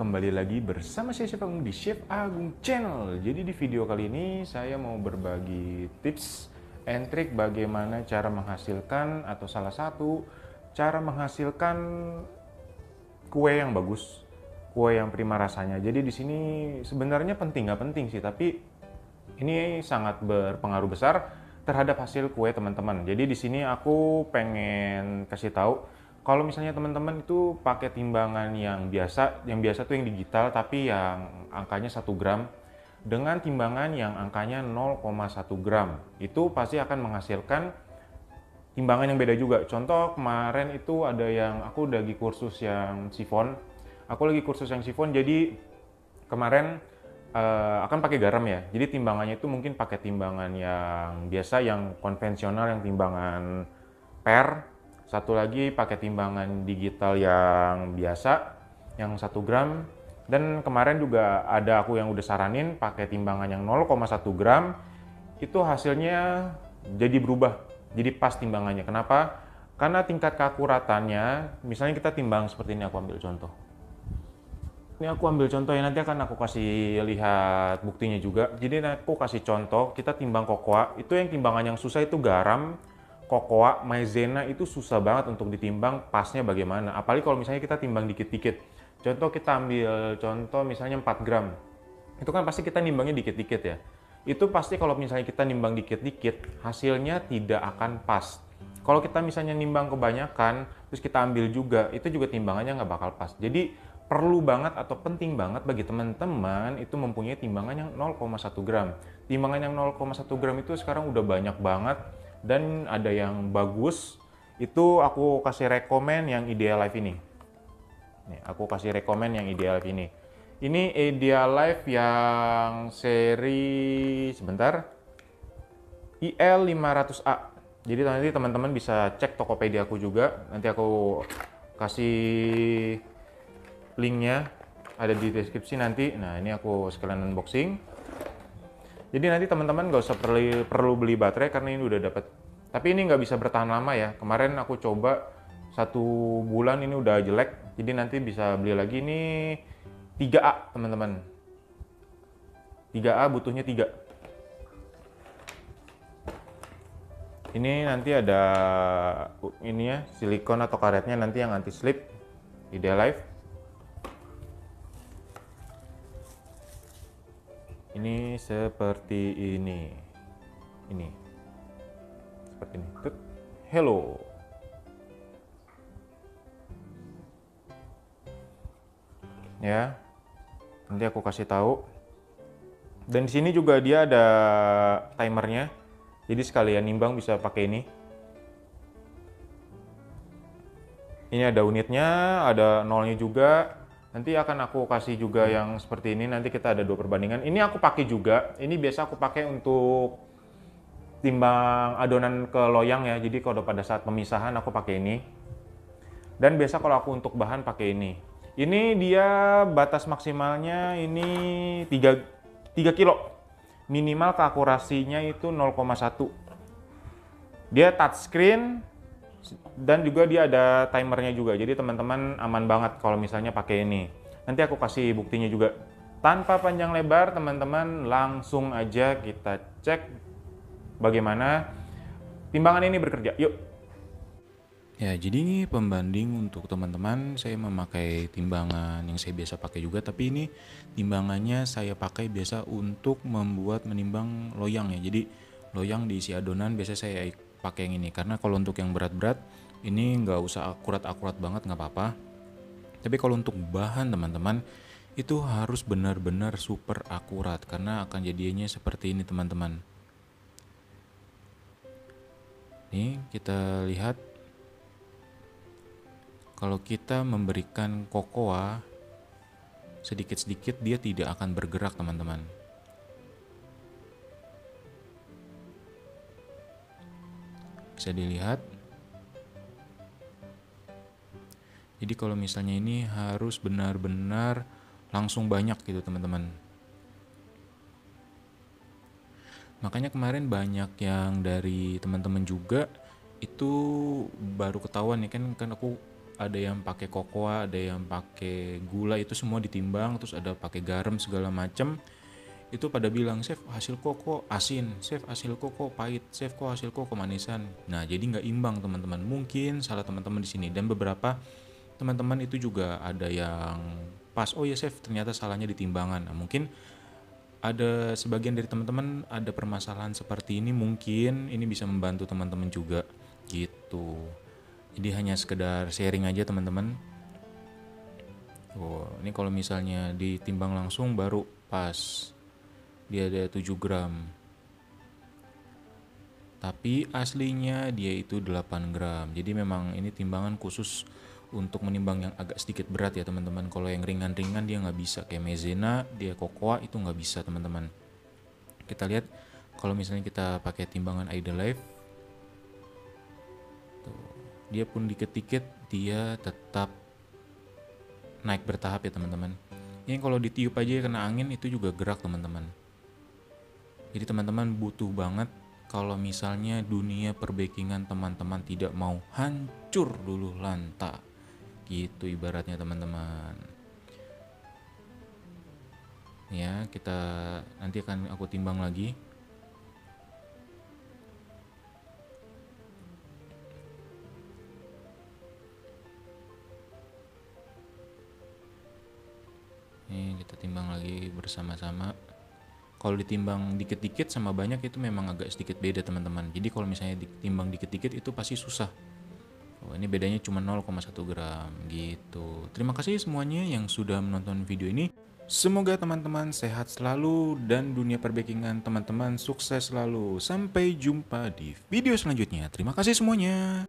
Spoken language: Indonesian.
kembali lagi bersama saya Chef Agung di Chef Agung Channel. Jadi di video kali ini saya mau berbagi tips and trick bagaimana cara menghasilkan atau salah satu cara menghasilkan kue yang bagus, kue yang prima rasanya. Jadi di sini sebenarnya penting nggak penting sih, tapi ini sangat berpengaruh besar terhadap hasil kue teman-teman. Jadi di sini aku pengen kasih tahu kalau misalnya teman-teman itu pakai timbangan yang biasa tuh yang digital tapi yang angkanya 1 gram dengan timbangan yang angkanya 0,1 gram, itu pasti akan menghasilkan timbangan yang beda juga. Contoh kemarin itu ada yang aku lagi kursus yang sifon. Jadi kemarin akan pakai garam ya. Jadi timbangannya itu mungkin pakai timbangan yang biasa, yang konvensional, yang timbangan per. Satu lagi pakai timbangan digital yang biasa, yang 1 gram. Dan kemarin juga ada aku yang udah saranin pakai timbangan yang 0,1 gram. Itu hasilnya jadi berubah, jadi pas timbangannya. Kenapa? Karena tingkat keakuratannya, misalnya kita timbang seperti ini, aku ambil contoh. Ini aku ambil contoh ya, nanti akan aku kasih lihat buktinya juga. Jadi aku kasih contoh, kita timbang kokoa, itu yang timbangan yang susah itu garam, kokoa, maizena itu susah banget untuk ditimbang pasnya bagaimana. Apalagi kalau misalnya kita timbang dikit-dikit. Contoh kita ambil contoh misalnya 4 gram. Itu kan pasti kita nimbangnya dikit-dikit ya. Itu pasti kalau misalnya kita nimbang dikit-dikit, hasilnya tidak akan pas. Kalau kita misalnya nimbang kebanyakan, terus kita ambil juga, itu juga timbangannya nggak bakal pas. Jadi perlu banget atau penting banget bagi teman-teman itu mempunyai timbangan yang 0,1 gram. Timbangan yang 0,1 gram itu sekarang udah banyak banget dan ada yang bagus. Itu aku kasih rekomen yang Idealife ini. Nih, aku kasih rekomen yang Idealife ini. Ini Idealife yang seri sebentar IL500A. Jadi nanti teman-teman bisa cek Tokopedia aku juga. Nanti aku kasih linknya ada di deskripsi nanti. Nah, ini aku sekalian unboxing. Jadi nanti teman-teman nggak usah perlu beli baterai karena ini udah dapat. Tapi ini nggak bisa bertahan lama ya. Kemarin aku coba 1 bulan ini udah jelek. Jadi nanti bisa beli lagi. Ini 3A teman-teman. 3A butuhnya 3. Ini nanti ada ini ya, silikon atau karetnya nanti yang anti slip Idealife. Ini seperti ini. Ini. Seperti ini. Tut. Hello. Ya. Nanti aku kasih tahu. Dan di sini juga dia ada timernya. Jadi sekalian nimbang bisa pakai ini. Ini ada unitnya, ada nolnya juga. Nanti akan aku kasih juga yang seperti ini, nanti kita ada 2 perbandingan. Ini aku pakai juga, ini biasa aku pakai untuk timbang adonan ke loyang ya. Jadi kalau pada saat pemisahan aku pakai ini. Dan biasa kalau aku untuk bahan pakai ini. Ini dia batas maksimalnya ini 3 kilo. Minimal keakurasinya itu 0,1. Dia touchscreen. Dan juga dia ada timernya juga, jadi teman-teman aman banget kalau misalnya pakai ini. Nanti aku kasih buktinya juga. Tanpa panjang lebar teman-teman, langsung aja kita cek bagaimana timbangan ini bekerja. Yuk. Ya, jadi ini pembanding untuk teman-teman. Saya memakai timbangan yang saya biasa pakai juga, tapi ini timbangannya saya pakai biasa untuk menimbang loyang ya. Jadi loyang diisi adonan biasa saya pakai yang ini, karena kalau untuk yang berat-berat ini nggak usah akurat-akurat banget, nggak apa-apa. Tapi kalau untuk bahan teman-teman itu harus benar-benar super akurat, karena akan jadinya seperti ini teman-teman. Nih kita lihat, kalau kita memberikan kokoa sedikit-sedikit dia tidak akan bergerak teman-teman. Bisa dilihat. Jadi kalau misalnya ini harus benar-benar langsung banyak gitu teman-teman. Makanya kemarin banyak yang dari teman-teman juga itu baru ketahuan ya kan aku ada yang pakai kokoa, ada yang pakai gula, itu semua ditimbang, terus ada pakai garam segala macam. Itu pada bilang, chef hasil koko asin, chef hasil koko pahit, chef kok hasil koko manisan. Nah jadi nggak imbang teman-teman, mungkin salah teman-teman di sini. Dan beberapa teman-teman itu juga ada yang pas, oh ya chef ternyata salahnya di timbangan. Nah, mungkin ada sebagian dari teman-teman ada permasalahan seperti ini, mungkin ini bisa membantu teman-teman juga gitu. Jadi hanya sekedar sharing aja teman-teman. Oh, ini kalau misalnya ditimbang langsung baru pas, dia ada 7 gram, tapi aslinya dia itu 8 gram. Jadi memang ini timbangan khusus untuk menimbang yang agak sedikit berat ya teman-teman. Kalau yang ringan-ringan dia nggak bisa, kayak maizena, dia cocoa itu nggak bisa teman-teman. Kita lihat kalau misalnya kita pakai timbangan Idealife, dia pun dikit-dikit dia tetap naik bertahap ya teman-teman. Ini kalau ditiup aja kena angin itu juga gerak teman-teman. Jadi teman-teman butuh banget kalau misalnya dunia perbakingan teman-teman tidak mau hancur dulu lanta gitu ibaratnya teman-teman. Ya kita nanti akan aku timbang lagi. Ini kita timbang lagi bersama-sama. Kalau ditimbang dikit-dikit sama banyak itu memang agak sedikit beda teman-teman. Jadi kalau misalnya ditimbang dikit-dikit itu pasti susah. Oh, ini bedanya cuma 0,1 gram gitu. Terima kasih semuanya yang sudah menonton video ini. Semoga teman-teman sehat selalu dan dunia perbakingan teman-teman sukses selalu. Sampai jumpa di video selanjutnya. Terima kasih semuanya.